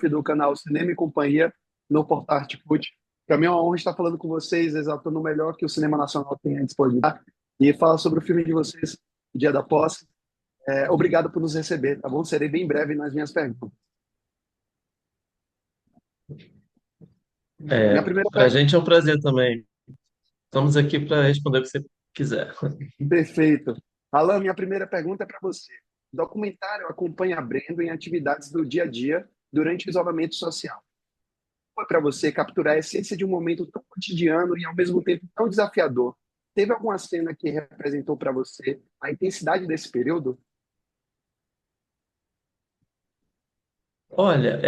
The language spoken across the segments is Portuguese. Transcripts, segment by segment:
do canal Cinema e Companhia no Portal Artfood. Para mim é uma honra estar falando com vocês, exaltando o melhor que o cinema nacional tem a disponibilidade e falar sobre o filme de vocês, o Dia da Posse. Obrigado por nos receber, tá bom? Serei bem breve nas minhas perguntas. Minha primeira Para a pergunta, gente é um prazer também. Estamos aqui para responder o que você quiser. perfeito. Alan, minha primeira pergunta é para você. O documentário acompanha a Brendo em atividades do dia a dia durante o isolamento social. Foi para você capturar a essência de um momento tão cotidiano e ao mesmo tempo tão desafiador? Teve alguma cena que representou para você a intensidade desse período? Olha,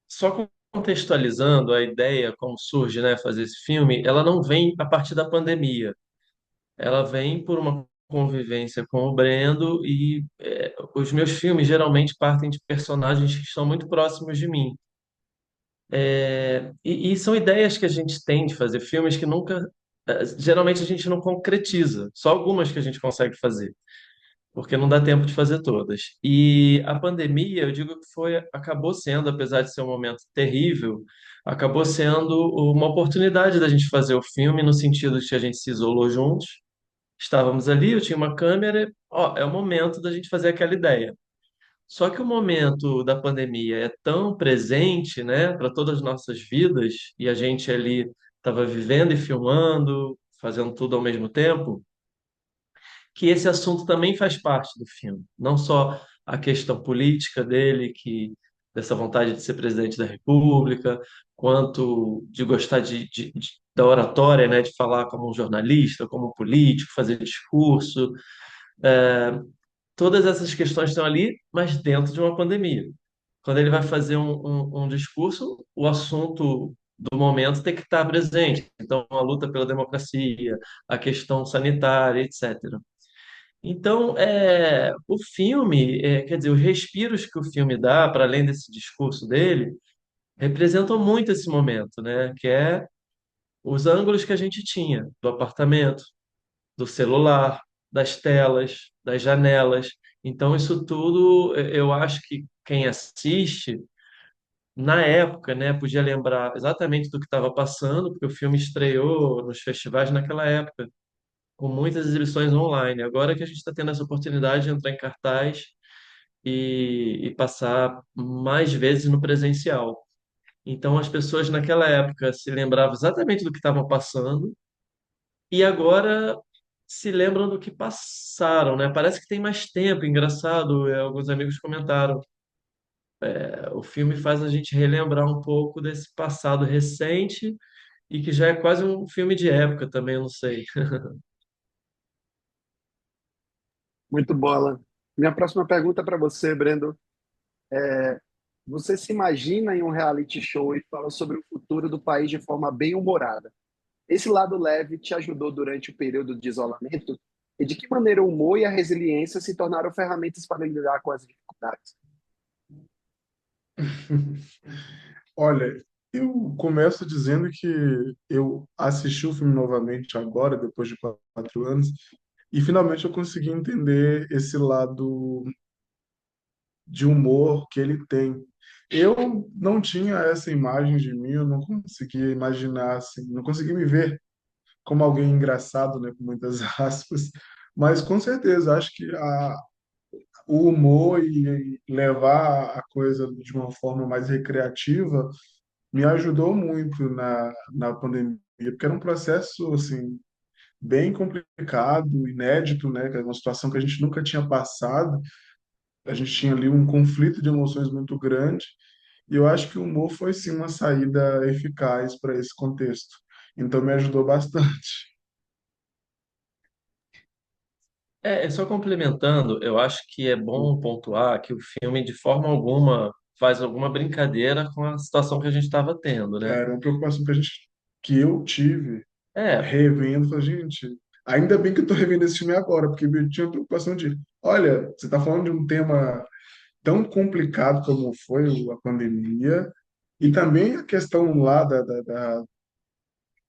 só contextualizando a ideia, como surge, né, fazer esse filme, ela não vem a partir da pandemia. Ela vem por uma convivência com o Brendo e os meus filmes geralmente partem de personagens que estão muito próximos de mim. E são ideias que a gente tem de fazer filmes que nunca, geralmente a gente não concretiza, só algumas que a gente consegue fazer, porque não dá tempo de fazer todas. E a pandemia, eu digo que acabou sendo, apesar de ser um momento terrível, acabou sendo uma oportunidade da gente fazer o filme no sentido de que a gente se isolou juntos, estávamos ali, eu tinha uma câmera, ó, é o momento da gente fazer aquela ideia. Só que o momento da pandemia é tão presente, né, para todas as nossas vidas, e a gente ali estava vivendo e filmando, fazendo tudo ao mesmo tempo, que esse assunto também faz parte do filme. Não só a questão política dele, que dessa vontade de ser presidente da República, quanto de gostar da oratória, né, de falar como um jornalista, como um político, fazer discurso. Todas essas questões estão ali, mas dentro de uma pandemia. Quando ele vai fazer um discurso, o assunto do momento tem que estar presente. Então, a luta pela democracia, a questão sanitária, etc. Então, o filme, quer dizer, os respiros que o filme dá, para além desse discurso dele, representam muito esse momento, né? Que é os ângulos que a gente tinha do apartamento, do celular, das telas, das janelas. Então, isso tudo, eu acho que quem assiste, na época, né, podia lembrar exatamente do que estava passando, porque o filme estreou nos festivais naquela época, com muitas exibições online. Agora que a gente está tendo essa oportunidade de entrar em cartaz e passar mais vezes no presencial. Então, as pessoas naquela época se lembravam exatamente do que estavam passando e agora se lembram do que passaram, né? Parece que tem mais tempo, engraçado. Alguns amigos comentaram. O filme faz a gente relembrar um pouco desse passado recente e que já é quase um filme de época também, eu não sei. Muito bola. Minha próxima pergunta para você, Brendo. Você se imagina em um reality show e fala sobre o futuro do país de forma bem humorada? Esse lado leve te ajudou durante o período de isolamento? E de que maneira o humor e a resiliência se tornaram ferramentas para lidar com as dificuldades? Olha, eu começo dizendo que eu assisti o filme novamente agora, depois de 4 anos, e finalmente eu consegui entender esse lado de humor que ele tem. Eu não tinha essa imagem de mim, eu não conseguia imaginar assim, não conseguia me ver como alguém engraçado, né, com muitas aspas, mas com certeza acho que o humor e levar a coisa de uma forma mais recreativa me ajudou muito na pandemia, porque era um processo assim bem complicado, inédito, né, que é uma situação que a gente nunca tinha passado. A gente tinha ali um conflito de emoções muito grande, e eu acho que o humor foi sim uma saída eficaz para esse contexto. Então me ajudou bastante. Só complementando, eu acho que é bom pontuar que o filme, de forma alguma, faz alguma brincadeira com a situação que a gente estava tendo, né? Era uma preocupação que eu tive É, revendo, falei, gente, ainda bem que eu estou revendo esse filme agora, porque eu tinha a preocupação de, olha, você está falando de um tema tão complicado como foi a pandemia, e também a questão lá da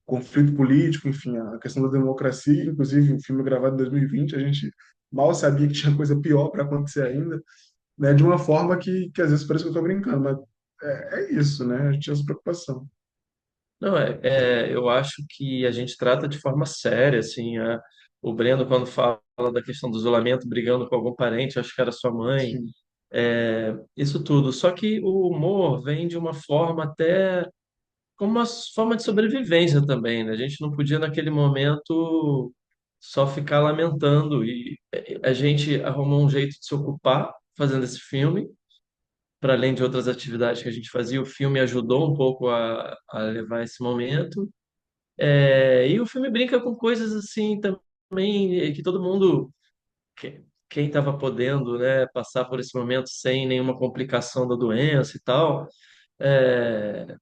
conflito político, enfim, a questão da democracia, inclusive o filme é gravado em 2020, a gente mal sabia que tinha coisa pior para acontecer ainda, né, de uma forma que às vezes parece que eu estou brincando, mas é isso, né? A gente tinha essa preocupação. Não, eu acho que a gente trata de forma séria, assim, o Breno, quando fala da questão do isolamento, brigando com algum parente, acho que era sua mãe, Sim. isso tudo. Só que o humor vem de uma forma até como uma forma de sobrevivência também, né? A gente não podia, naquele momento, só ficar lamentando. E a gente arrumou um jeito de se ocupar fazendo esse filme, para além de outras atividades que a gente fazia. O filme ajudou um pouco a levar esse momento. E o filme brinca com coisas assim também que todo mundo, quem estava podendo, né, passar por esse momento sem nenhuma complicação da doença e tal, é,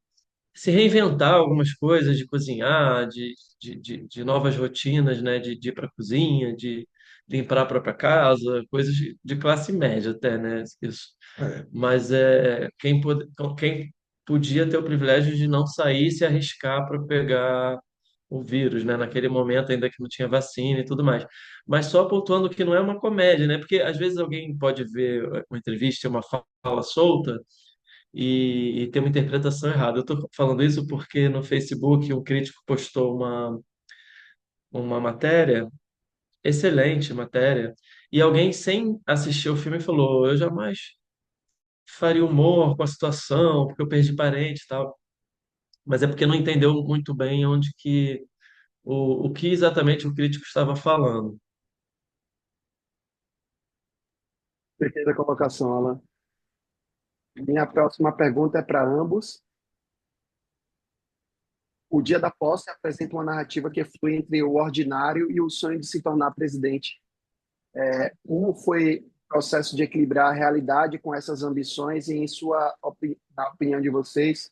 se reinventar algumas coisas, de cozinhar, de novas rotinas, né? De ir para a cozinha, de limpar a própria casa, coisas de classe média até, né? Isso. É, Mas quem podia ter o privilégio de não sair e se arriscar para pegar o vírus, né? Naquele momento ainda que não tinha vacina e tudo mais. Mas só pontuando que não é uma comédia, né? Porque às vezes alguém pode ver uma entrevista, uma fala solta e ter uma interpretação errada. Eu estou falando isso porque no Facebook um crítico postou uma matéria, excelente matéria, e alguém sem assistir o filme falou: Eu jamais faria humor com a situação, porque eu perdi parente e tal. Mas é porque não entendeu muito bem onde que o que exatamente o crítico estava falando. Perfeita colocação, Alan. Minha próxima pergunta é para ambos. O Dia da Posse apresenta uma narrativa que flui entre o ordinário e o sonho de se tornar presidente. Como foi o processo de equilibrar a realidade com essas ambições e, na opinião de vocês,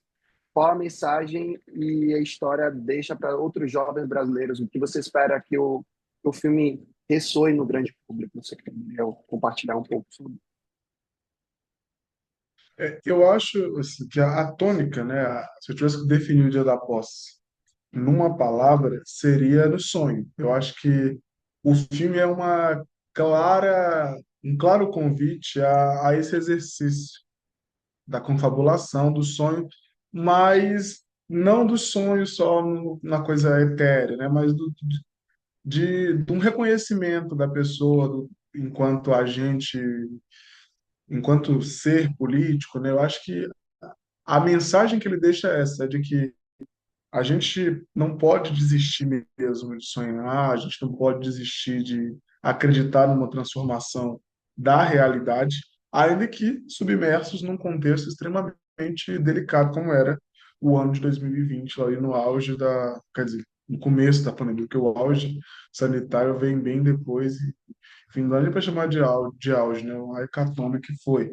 qual a mensagem e a história deixa para outros jovens brasileiros? O que você espera que o filme ressoe no grande público? Você queria compartilhar um pouco sobre? Eu acho assim, que a tônica, né? Se eu tivesse que definir o Dia da Posse numa palavra, seria no sonho. Eu acho que o filme é um claro convite a esse exercício da confabulação, do sonho, mas não do sonho só na coisa etérea, né? Mas de um reconhecimento da pessoa enquanto agente, enquanto ser político, né? Eu acho que a mensagem que ele deixa é essa, de que a gente não pode desistir mesmo de sonhar, a gente não pode desistir de acreditar numa transformação da realidade, ainda que submersos num contexto extremamente delicado, como era o ano de 2020, ali no auge quer dizer, no começo da pandemia, porque o auge sanitário vem bem depois, e, enfim, não dá nem para chamar de auge, né? Uma hecatombe que foi.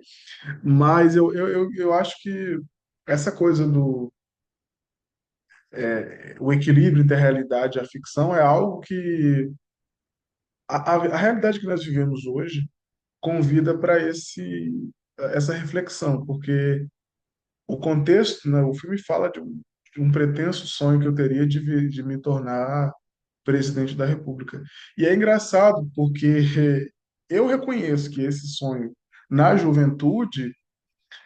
Mas eu acho que essa coisa o equilíbrio entre a realidade e a ficção é algo que a realidade que nós vivemos hoje convida para essa reflexão, porque o contexto, né, o filme fala de um pretenso sonho que eu teria de me tornar presidente da República. E é engraçado porque eu reconheço que esse sonho na juventude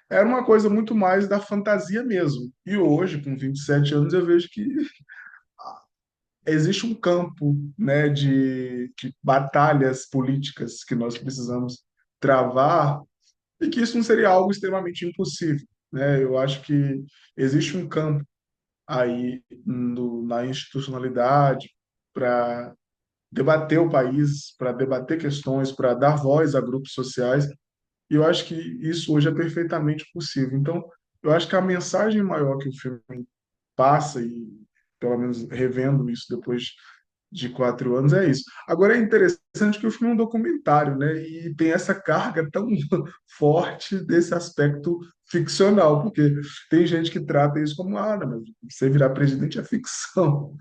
era uma coisa muito mais da fantasia mesmo. E hoje, com 27 anos, eu vejo que existe um campo, né, de batalhas políticas que nós precisamos travar e que isso não seria algo extremamente impossível, né? Eu acho que existe um campo aí na institucionalidade para debater o país, para debater questões, para dar voz a grupos sociais, e eu acho que isso hoje é perfeitamente possível. Então, eu acho que a mensagem maior que o filme passa, e pelo menos revendo isso depois de 4 anos, é isso. Agora é interessante que o filme é um documentário, né? E tem essa carga tão forte desse aspecto ficcional, porque tem gente que trata isso como, não, mas você virar presidente é ficção.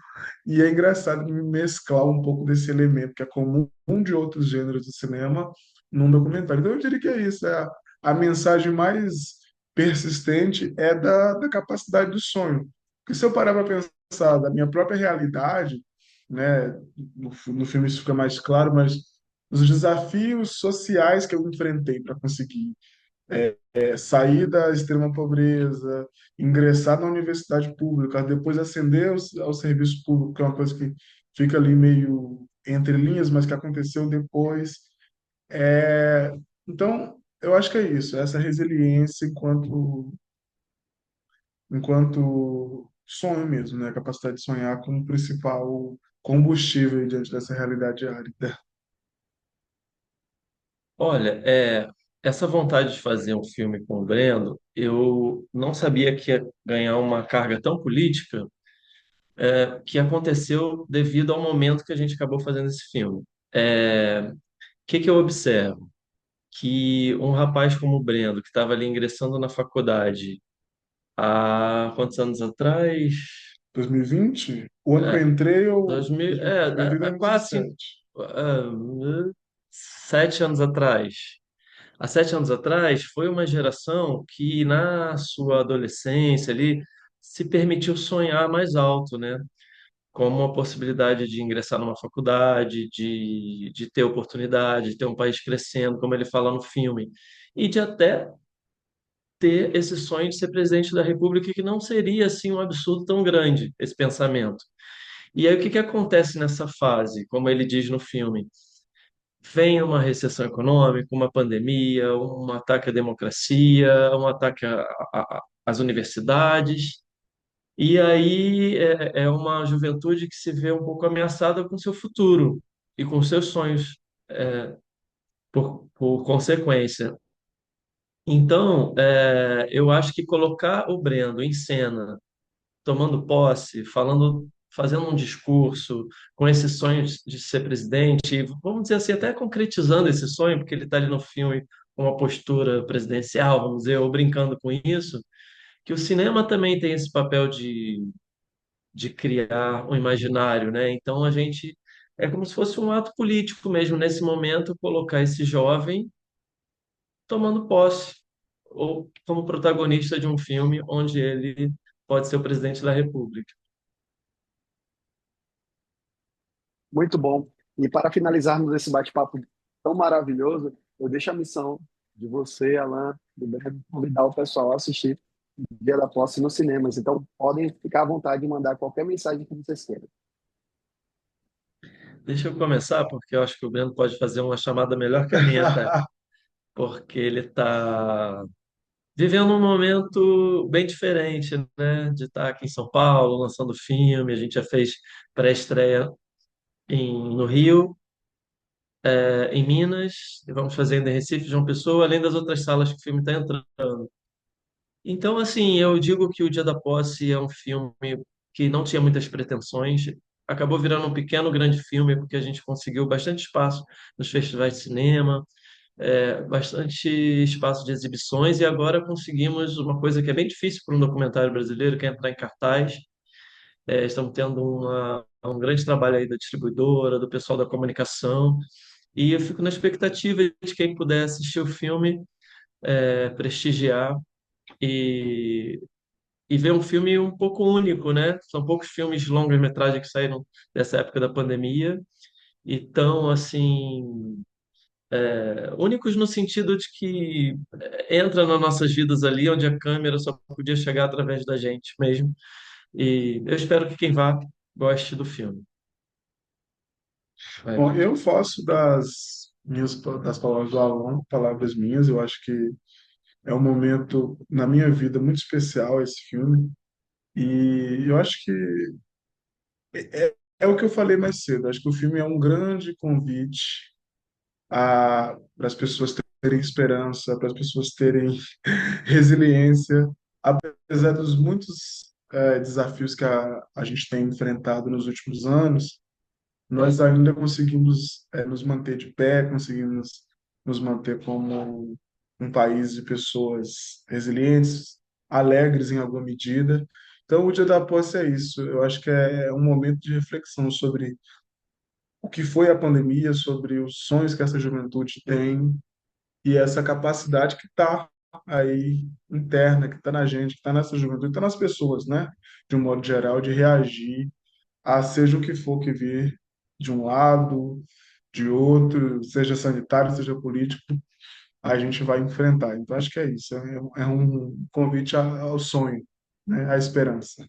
E é engraçado mesclar um pouco desse elemento que é comum de outros gêneros do cinema num documentário. Então eu diria que é isso, a mensagem mais persistente é da capacidade do sonho. Porque se eu parar para pensar da minha própria realidade, né, no filme isso fica mais claro, mas os desafios sociais que eu enfrentei para conseguir sair da extrema pobreza, ingressar na universidade pública, depois ascender ao serviço público, que é uma coisa que fica ali meio entre linhas, mas que aconteceu depois. É, então, eu acho que é isso, essa resiliência enquanto sonho mesmo, né? A capacidade de sonhar como principal combustível diante dessa realidade árida. Olha, essa vontade de fazer um filme com o Brendo, eu não sabia que ia ganhar uma carga tão política, que aconteceu devido ao momento que a gente acabou fazendo esse filme. O que que eu observo? Que um rapaz como o Brendo, que estava ali ingressando na faculdade há quantos anos atrás? 2020? O ano que eu É, entrei, eu, 2000, eu entrei em há quase 2017. 7 anos atrás. Há 7 anos atrás, foi uma geração que, na sua adolescência ali, se permitiu sonhar mais alto, né? Como a possibilidade de ingressar numa faculdade, de ter oportunidade, de ter um país crescendo, como ele fala no filme, e de até ter esse sonho de ser presidente da República, que não seria assim um absurdo tão grande, esse pensamento. E aí o que que acontece nessa fase, como ele diz no filme? Vem uma recessão econômica, uma pandemia, um ataque à democracia, um ataque às universidades, e aí é uma juventude que se vê um pouco ameaçada com seu futuro e com seus sonhos, por consequência. Então, eu acho que colocar o Brendo em cena tomando posse, falando, fazendo um discurso com esse sonho de ser presidente, e, vamos dizer assim, até concretizando esse sonho, porque ele está ali no filme com uma postura presidencial, vamos dizer, ou brincando com isso, que o cinema também tem esse papel de criar um imaginário, né? Então a gente é como se fosse um ato político mesmo nesse momento colocar esse jovem tomando posse ou como protagonista de um filme onde ele pode ser o presidente da República. Muito bom. E para finalizarmos esse bate-papo tão maravilhoso, eu deixo a missão de você, Alan, de breve, convidar o pessoal a assistir Dia da Posse nos cinemas. Então, podem ficar à vontade de mandar qualquer mensagem que vocês queiram. Deixa eu começar, porque eu acho que o Breno pode fazer uma chamada melhor que a minha até, porque ele está vivendo um momento bem diferente, né? De estar aqui em São Paulo, lançando filme, a gente já fez pré-estreia no Rio, em Minas, e vamos fazer ainda em Recife, João Pessoa, além das outras salas que o filme está entrando. Então, assim, eu digo que O Dia da Posse é um filme que não tinha muitas pretensões, acabou virando um pequeno grande filme, porque a gente conseguiu bastante espaço nos festivais de cinema, bastante espaço de exibições, e agora conseguimos uma coisa que é bem difícil para um documentário brasileiro, que é entrar em cartaz. Estamos tendo um grande trabalho aí da distribuidora, do pessoal da comunicação, e eu fico na expectativa de quem puder assistir o filme, prestigiar e, e ver um filme um pouco único, né? São poucos filmes de longa-metragem que saíram dessa época da pandemia, e tão, assim, únicos no sentido de que entra nas nossas vidas ali, onde a câmera só podia chegar através da gente mesmo. E eu espero que quem vá goste do filme. Vai Bom, ver. eu faço das palavras do Alan, palavras minhas. Eu acho que é um momento na minha vida muito especial esse filme. E eu acho que é o que eu falei mais cedo. Acho que o filme é um grande convite para as pessoas terem esperança, para as pessoas terem resiliência, apesar dos muitos desafios que a gente tem enfrentado nos últimos anos. Nós ainda conseguimos nos manter de pé, conseguimos nos manter como um país de pessoas resilientes, alegres em alguma medida. Então, o Dia da Posse é isso. Eu acho que é um momento de reflexão sobre o que foi a pandemia, sobre os sonhos que essa juventude tem e essa capacidade que está aí interna, que está na gente, que está nessa juventude, está nas pessoas, né? De um modo geral, de reagir a seja o que for que vir de um lado, de outro, seja sanitário, seja político. a gente vai enfrentar. Então, acho que é isso. É um convite ao sonho, né? À esperança.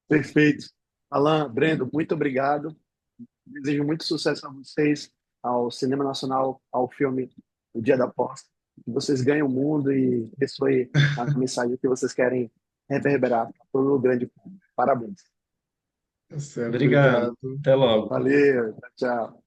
Perfeito. Alan, Brendo, muito obrigado. Desejo muito sucesso a vocês, ao Cinema Nacional, ao filme O Dia da Posse. Que vocês ganhem o mundo e ressoe a mensagem que vocês querem reverberar para todo o grande público. Parabéns. Tá certo, Obrigado. obrigado. Até logo. Valeu, tchau.